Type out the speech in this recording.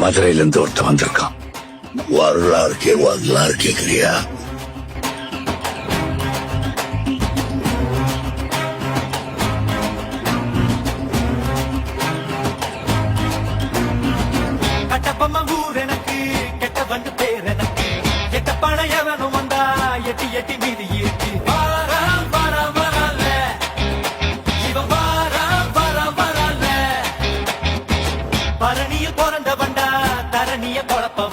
மதுரையில இருந்து ஒருத்தன் வந்திருக்கான். வரலாறு கேக்குறியா? கட்டப்பம்ம ஊர் எனக்கு கெட்ட வந்து பேர் எனக்கு எட்ட பழைய வேணும் வந்தா எட்டி எட்டி மீதி ஏற்றி வாரா வாரா வரல இவன் வாரா வாரா வரல பரணியில் பிறந்த வண்டா தரணிய குழப்ப